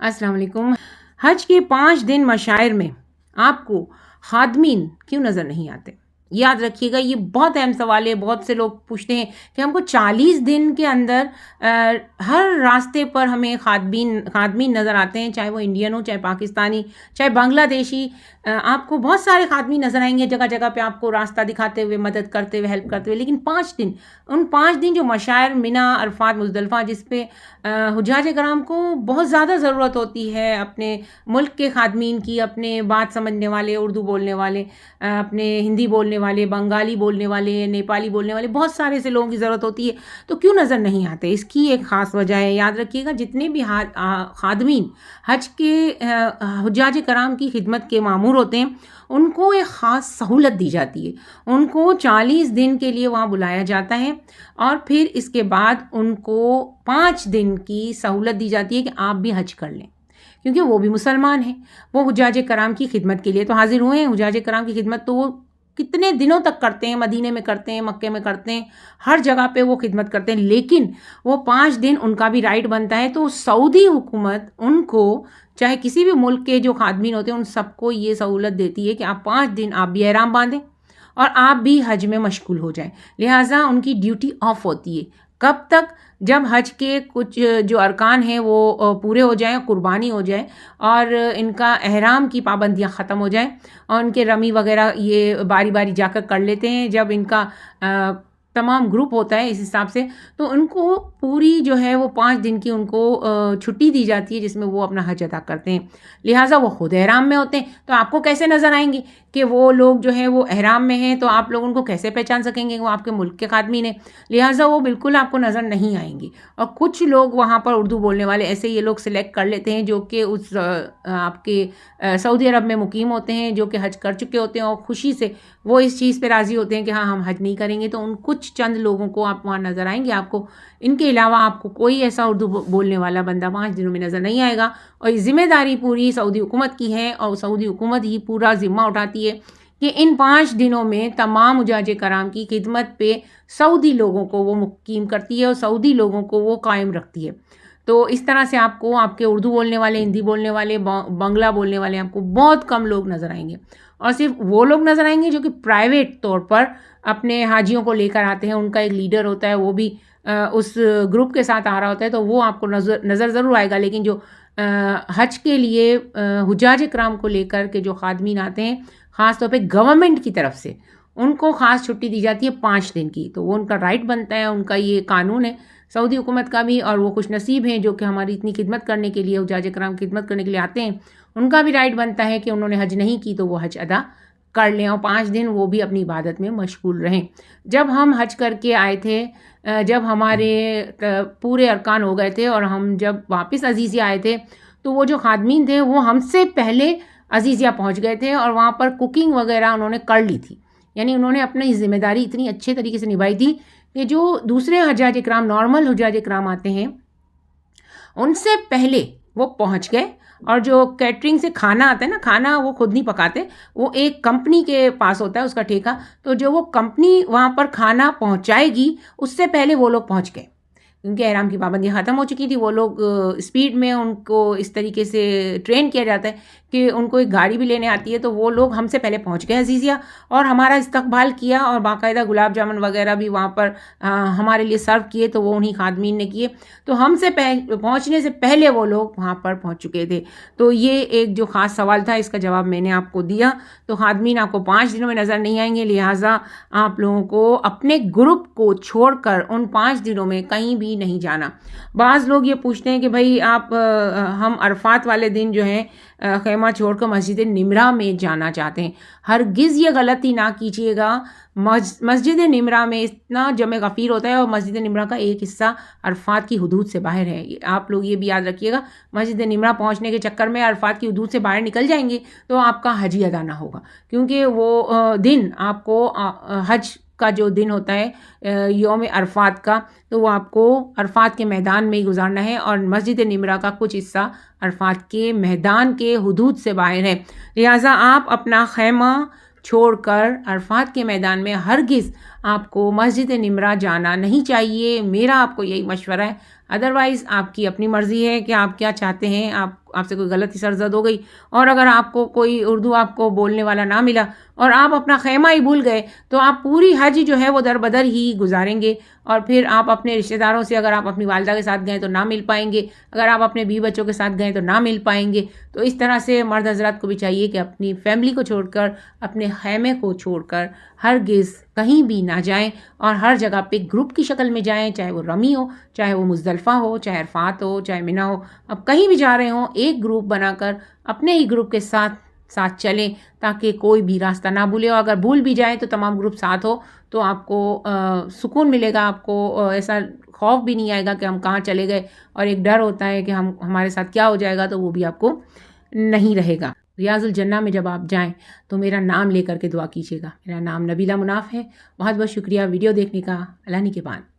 السلام علیکم۔ حج کے 5 دن مشاعر میں آپ کو خادمین کیوں نظر نہیں آتے؟ یاد رکھیے گا، یہ بہت اہم سوال ہے۔ بہت سے لوگ پوچھتے ہیں کہ ہم کو 40 دن کے اندر ہر راستے پر ہمیں خادمین نظر آتے ہیں، چاہے وہ انڈین ہو، چاہے پاکستانی، چاہے بنگلہ دیشی۔ آپ کو بہت سارے خادمین نظر آئیں گے جگہ جگہ پہ، آپ کو راستہ دکھاتے ہوئے، مدد کرتے ہوئے، ہیلپ کرتے ہوئے۔ لیکن 5 دن جو مشاعر منی، عرفات، مزدلفہ، جس پہ حجاج کرام کو بہت زیادہ ضرورت ہوتی ہے، اپنے ملک کے خادمین کی، اپنے بات سمجھنے والے، اردو بولنے والے، اپنے ہندی بولنے والے، بنگالی بولنے والے، نیپالی بولنے والے، بہت سارے ایسے لوگوں کی ضرورت ہوتی ہے، تو کیوں نظر نہیں آتے؟ اس کی ایک خاص وجہ ہے۔ یاد رکھیے گا، جتنے بھی خادمین حج کے حجاج کرام کی خدمت کے مامور ہوتے ہیں، ان کو ایک خاص سہولت دی جاتی ہے۔ ان کو 40 دن کے لیے وہاں بلایا جاتا ہے، اور پھر اس کے بعد ان کو 5 دن کی سہولت دی جاتی ہے کہ آپ بھی حج کر لیں، کیونکہ وہ بھی مسلمان ہیں۔ وہ حجاج کرام کی خدمت کے لیے تو حاضر ہوئے ہیں۔ حجاج کرام کی خدمت تو وہ کتنے دنوں تک کرتے ہیں، مدینے میں کرتے ہیں، مکے میں کرتے ہیں، ہر جگہ پہ وہ خدمت کرتے ہیں، لیکن وہ 5 دن ان کا بھی رائٹ بنتا ہے۔ تو سعودی حکومت ان کو، چاہے کسی بھی ملک کے جو خادمین ہوتے ہیں، ان سب کو یہ سہولت دیتی ہے کہ آپ 5 دن آپ بھی احرام باندھیں اور آپ بھی حج میں مشغول ہو جائیں۔ لہٰذا ان کی ڈیوٹی آف ہوتی ہے۔ کب تک؟ جب حج کے کچھ جو ارکان ہیں وہ پورے ہو جائیں، قربانی ہو جائے، اور ان کا احرام کی پابندیاں ختم ہو جائیں، اور ان کے رمی وغیرہ یہ باری باری جا کر لیتے ہیں۔ جب ان کا تمام گروپ ہوتا ہے اس حساب سے، تو ان کو پوری جو ہے وہ 5 دن کی ان کو چھٹی دی جاتی ہے، جس میں وہ اپنا حج ادا کرتے ہیں۔ لہٰذا وہ خود احرام میں ہوتے ہیں، تو آپ کو کیسے نظر آئیں گے کہ وہ لوگ جو ہے وہ احرام میں ہیں؟ تو آپ لوگ ان کو کیسے پہچان سکیں گے وہ آپ کے ملک کے خادمین ہیں؟ لہٰذا وہ بالکل آپ کو نظر نہیں آئیں گے۔ اور کچھ لوگ وہاں پر اردو بولنے والے ایسے یہ لوگ سلیکٹ کر لیتے ہیں، جو کہ اس آپ کے سعودی عرب میں مقیم ہوتے ہیں، جو کہ حج کر چکے ہوتے ہیں، اور خوشی سے وہ اس چیز پہ راضی ہوتے ہیں کہ ہاں ہم حج نہیں کریں گے۔ تو ان کچھ چند لوگوں کو آپ وہاں نظر آئیں گے۔ آپ کو ان کے علاوہ آپ کو کوئی ایسا اردو بولنے والا بندہ 5 دنوں میں نظر نہیں آئے گا۔ اور یہ ذمہ داری پوری سعودی حکومت کی ہے، اور سعودی حکومت ہی پورا ذمہ اٹھاتی ہے کہ ان 5 دنوں میں تمام حجاج کرام کی خدمت پہ سعودی لوگوں کو وہ مقیم کرتی ہے، اور سعودی لوگوں کو وہ قائم رکھتی ہے۔ تو اس طرح سے آپ کو آپ کے اردو بولنے والے، ہندی بولنے والے، بنگلہ بولنے والے آپ کو بہت کم لوگ نظر آئیں گے، اور صرف وہ لوگ نظر آئیں گے جو کہ پرائیویٹ طور پر اپنے حاجیوں کو لے کر آتے ہیں۔ ان کا ایک لیڈر ہوتا ہے، وہ بھی اس گروپ کے ساتھ آ رہا ہوتا ہے، تو وہ آپ کو نظر ضرور آئے گا۔ لیکن جو حج کے لیے حجاج کرام کو لے کر کے جو خادمین آتے ہیں، خاص طور پہ گورنمنٹ کی طرف سے ان کو خاص چھٹی دی جاتی ہے 5 دن کی، تو وہ ان کا رائٹ بنتا ہے، ان کا یہ قانون ہے سعودی حکومت کا بھی۔ اور وہ خوش نصیب ہیں جو کہ ہماری اتنی خدمت کرنے کے لیے، حجاج کرام کی خدمت کرنے کے لیے آتے ہیں، ان کا بھی رائٹ بنتا ہے کہ انہوں نے حج نہیں کی تو وہ حج ادا کر لیں، اور 5 دن وہ بھی اپنی عبادت میں مشغول رہیں۔ جب ہم حج کر کے آئے تھے، جب ہمارے پورے ارکان ہو گئے تھے، اور ہم جب واپس عزیزیہ آئے تھے، تو وہ جو خادمین تھے وہ ہم سے پہلے عزیزیہ پہنچ گئے تھے، اور وہاں پر کوکنگ وغیرہ انہوں نے کر لی تھی۔ یعنی انہوں نے اپنی ذمہ داری اتنی اچھے طریقے سے نبھائی تھی کہ جو دوسرے حجاج کرام، نارمل حجاج کرام آتے ہیں، ان سے پہلے وہ پہنچ گئے۔ اور جو کیٹرنگ سے کھانا آتا ہے نا، کھانا وہ خود نہیں پکاتے، وہ ایک کمپنی کے پاس ہوتا ہے اس کا ٹھیکہ، تو جو وہ کمپنی وہاں پر کھانا پہنچائے گی، اس سے پہلے وہ لوگ پہنچ گئے، کیونکہ احرام کی پابندیاں ختم ہو چکی تھی۔ وہ لوگ اسپیڈ میں ان کو اس طریقے سے ٹرین کیا جاتا ہے کہ ان کو ایک گاڑی بھی لینے آتی ہے، تو وہ لوگ ہم سے پہلے پہنچ گئے عزیزیہ، اور ہمارا استقبال کیا، اور باقاعدہ گلاب جامن وغیرہ بھی وہاں پر ہمارے لیے سرو کیے، تو وہ انہی خادمین نے کیے۔ تو ہم سے پہنچنے سے پہلے وہ لوگ وہاں پر پہنچ چکے تھے۔ تو یہ ایک جو خاص سوال تھا، اس کا جواب میں نے آپ کو دیا۔ تو خادمین آپ کو 5 دنوں میں نظر نہیں آئیں گے، لہٰذا آپ لوگوں کو اپنے گروپ کو چھوڑ کر ان 5 دنوں میں کہیں بھی نہیں جانا۔ بعض لوگ یہ پوچھتے ہیں کہ بھائی آپ ہم عرفات والے دن جو ہیں خیمہ چھوڑ کر مسجد نمرہ میں جانا چاہتے ہیں۔ ہرگز یہ غلطی نہ کیجیے گا۔ مسجد نمرہ میں اتنا جمع غفیر ہوتا ہے، اور مسجد نمرہ کا ایک حصہ عرفات کی حدود سے باہر ہے۔ آپ لوگ یہ بھی یاد رکھیے گا، مسجد نمرہ پہنچنے کے چکر میں عرفات کی حدود سے باہر نکل جائیں گے تو آپ کا حج ہی ادا نہ ہوگا، کیونکہ وہ دن آپ کو حج کا جو دن ہوتا ہے یوم عرفات کا، تو وہ آپ کو عرفات کے میدان میں ہی گزارنا ہے، اور مسجد نمرہ کا کچھ حصہ عرفات کے میدان کے حدود سے باہر ہے۔ لہٰذا آپ اپنا خیمہ چھوڑ کر عرفات کے میدان میں ہرگز آپ کو مسجد نمرہ جانا نہیں چاہیے۔ میرا آپ کو یہی مشورہ ہے، ادروائز آپ کی اپنی مرضی ہے کہ آپ کیا چاہتے ہیں۔ آپ سے کوئی غلطی سرزد ہو گئی اور اگر آپ کو کوئی اردو آپ کو بولنے والا نہ ملا اور آپ اپنا خیمہ ہی بھول گئے تو آپ پوری حج جو ہے وہ در بدر ہی گزاریں گے، اور پھر آپ اپنے رشتہ داروں سے اگر آپ اپنی والدہ کے ساتھ گئے تو نہ مل پائیں گے، اگر آپ اپنے بیوی بچوں کے ساتھ گئے تو نہ مل پائیں گے۔ تو اس طرح سے مرد حضرات کو بھی چاہیے کہ اپنی فیملی کو چھوڑ کر، اپنے خیمے کو چھوڑ کر ہرگز کہیں بھی نہ جائیں، اور ہر جگہ پہ گروپ کی شکل میں جائیں، چاہے وہ رمی ہو، چاہے وہ مزدلفہ ہو، چاہے عرفات ہو، چاہے منی ہو۔ اب کہیں بھی جا رہے ہوں ایک گروپ بنا کر اپنے ہی گروپ کے ساتھ چلیں تاکہ کوئی بھی راستہ نہ بھولے، اور اگر بھول بھی جائیں تو تمام گروپ ساتھ ہو تو آپ کو سکون ملے گا، آپ کو ایسا خوف بھی نہیں آئے گا کہ ہم کہاں چلے گئے، اور ایک ڈر ہوتا ہے کہ ہمارے ساتھ کیا ہو جائے گا، تو وہ بھی آپ کو نہیں رہے گا۔ ریاض الجنہ میں جب آپ جائیں تو میرا نام لے کر کے دعا کیجیے گا۔ میرا نام نبیلہ مناف ہے۔ بہت بہت شکریہ ویڈیو دیکھنے کا۔ اللہ نگہبان۔